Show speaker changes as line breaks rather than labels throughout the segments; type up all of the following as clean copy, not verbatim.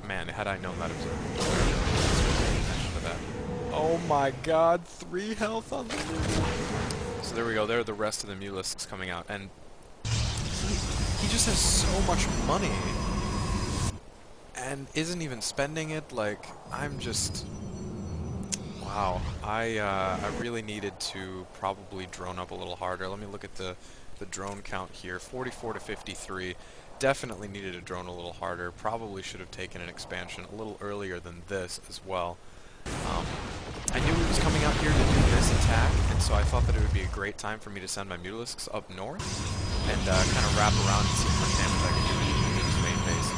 Man, had I known that it was a pay attention to that. Oh my god, 3 health on the Mulisks. So there we go, there are the rest of the Mulisks coming out, and he just has so much money and isn't even spending it. Like, I'm just... Wow, I really needed to probably drone up a little harder. Let me look at the drone count here, 44 to 53. Definitely needed to drone a little harder. Probably should have taken an expansion a little earlier than this as well. I knew he was coming out here to do this attack, and so I thought that it would be a great time for me to send my Mulisks up north and kind of wrap around and see how much damage I could do to his main base.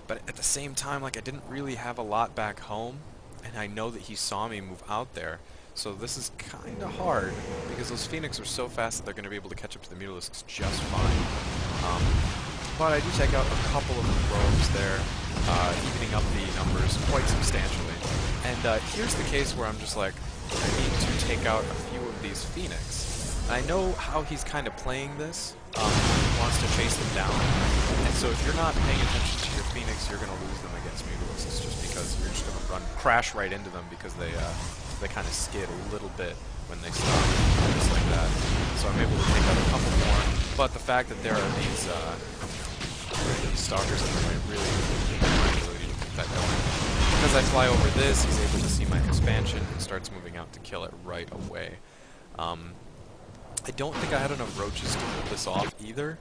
But at the same time, like, I didn't really have a lot back home, and I know that he saw me move out there. So this is kind of hard, because those Phoenix are so fast that they're going to be able to catch up to the Mulisks just fine. But I do take out a couple of the probes there, evening up the numbers quite substantially. And here's the case where I'm just like, I need to take out a few of these Phoenix. I know how he's kind of playing this. He wants to chase them down. And so if you're not paying attention to your Phoenix, you're going to lose them against Mulisks, just because you're just going to crash right into them, because they kind of skid a little bit when they stop, just like that. So I'm able to take out a couple more. But the fact that there are these stalkers in the way really my ability to keep that going. Because I fly over this, he's able to see my expansion and starts moving out to kill it right away. I don't think I had enough roaches to pull this off either.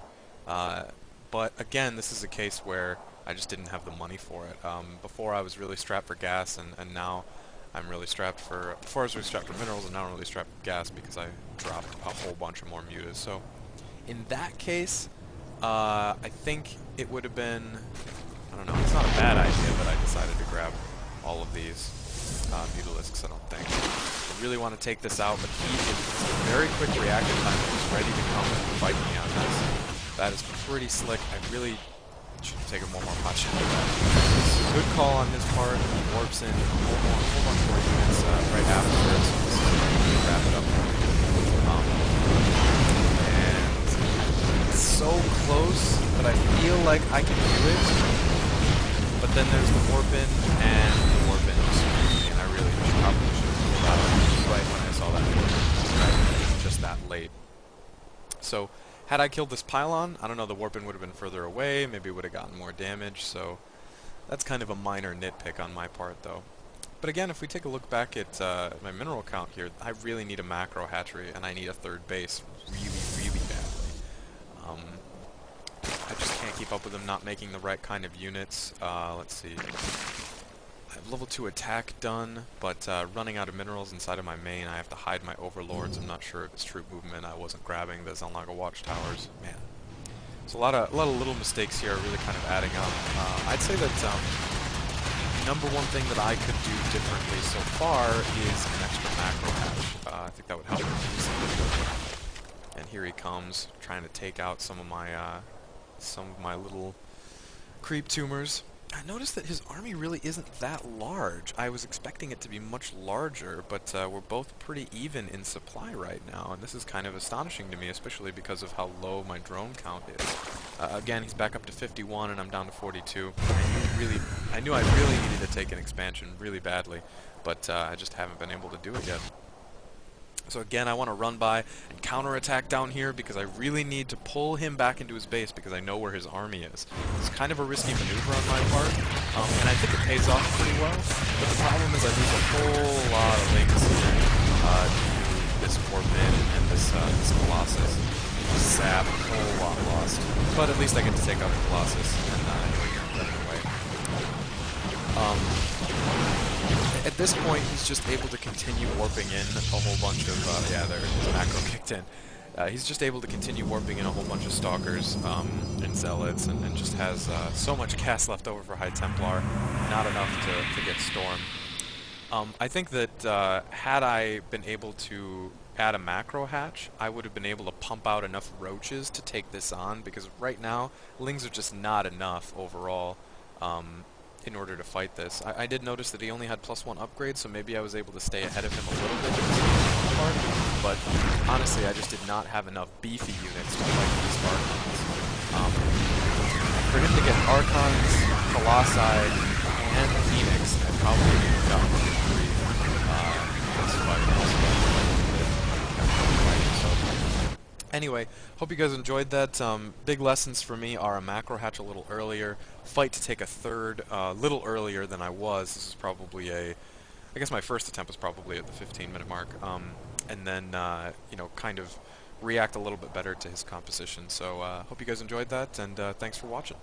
But again, this is a case where I just didn't have the money for it. Before I was really strapped for gas, and now I'm really strapped for... Before I was really strapped for minerals, and now I'm really strapped for gas because I dropped a whole bunch of more mutas. So in that case, I think it would have been... I don't know, it's not a bad idea that I decided to grab all of these Mutalisks, I don't think. I really want to take this out, but he is very quick reactive time. He's ready to come and fight me on this. That is pretty slick. I really should have taken one more pot shot of that. Good call on his part. He warps in a whole bunch more units right afterwards. So let's wrap it up. And it's so close that I feel like I can do it. But then there's the warp-in and the warp-in, and I really probably should have pulled out right when I saw that warp-in, just that late. So, had I killed this pylon, I don't know, the warp-in would have been further away, maybe would have gotten more damage, so that's kind of a minor nitpick on my part, though. But again, if we take a look back at my mineral count here, I really need a macro hatchery, and I need a third base really, really badly. I just can't keep up with them not making the right kind of units. Let's see. I have level 2 attack done, but running out of minerals inside of my main, I have to hide my overlords. I'm not sure if it's troop movement. I wasn't grabbing the Zelnaga watchtowers. Man. So a lot of little mistakes here are really kind of adding up. I'd say that number one thing that I could do differently so far is an extra macro hatch. I think that would help. And here he comes, trying to take out some of my little creep tumors. I noticed that his army really isn't that large. I was expecting it to be much larger, but we're both pretty even in supply right now, and this is kind of astonishing to me, especially because of how low my drone count is. Again, he's back up to 51, and I'm down to 42. I knew I really needed to take an expansion really badly, but I just haven't been able to do it yet. So again, I want to run by and counterattack down here because I really need to pull him back into his base because I know where his army is. It's kind of a risky maneuver on my part, and I think it pays off pretty well, but the problem is I lose a whole lot of links to this Warpin and this Colossus. Sap, a whole lot lost. But at least I get to take out the Colossus and get him away. At this point, he's just able to continue warping in a whole bunch of, yeah, there, his macro kicked in. He's just able to continue warping in a whole bunch of Stalkers and Zealots, and just has so much gas left over for High Templar, not enough to get Storm. I think that had I been able to add a macro hatch, I would have been able to pump out enough roaches to take this on, because right now, Lings are just not enough overall. In order to fight this. I did notice that he only had +1 upgrades, so maybe I was able to stay ahead of him a little bit in this part, but honestly I just did not have enough beefy units to fight these Archons. For him to get Archons Colossi and Phoenix, and probably got 1 3 this fight also. So, anyway, hope you guys enjoyed that. Big lessons for me are a macro hatch a little earlier, fight to take a third a little earlier than I was. This is probably I guess my first attempt was probably at the 15-minute mark, and then, you know, kind of react a little bit better to his composition. So, hope you guys enjoyed that, and thanks for watching.